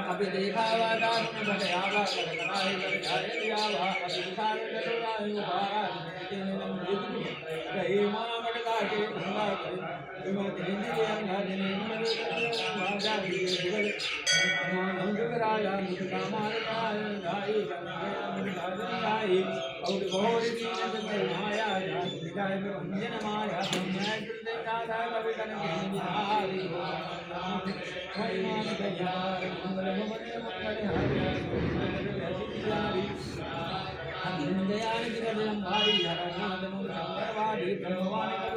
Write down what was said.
कभी देखा दान भटयावा कराए जाए दियावा अभिसार करुणाय महाराज कई मां मटका के गंगा कर विमल हिंदी अंगा दिने माजा दिए नंद राजा मुझका मार गाई गाई और गौर दीन माया जाय रंजन माया मैं तुझे दादा कवि कन बिहारी हरिमान दया मंगल मंगल हरि दयाल गिरधर भाई हर नाम शंकर वादी भगवान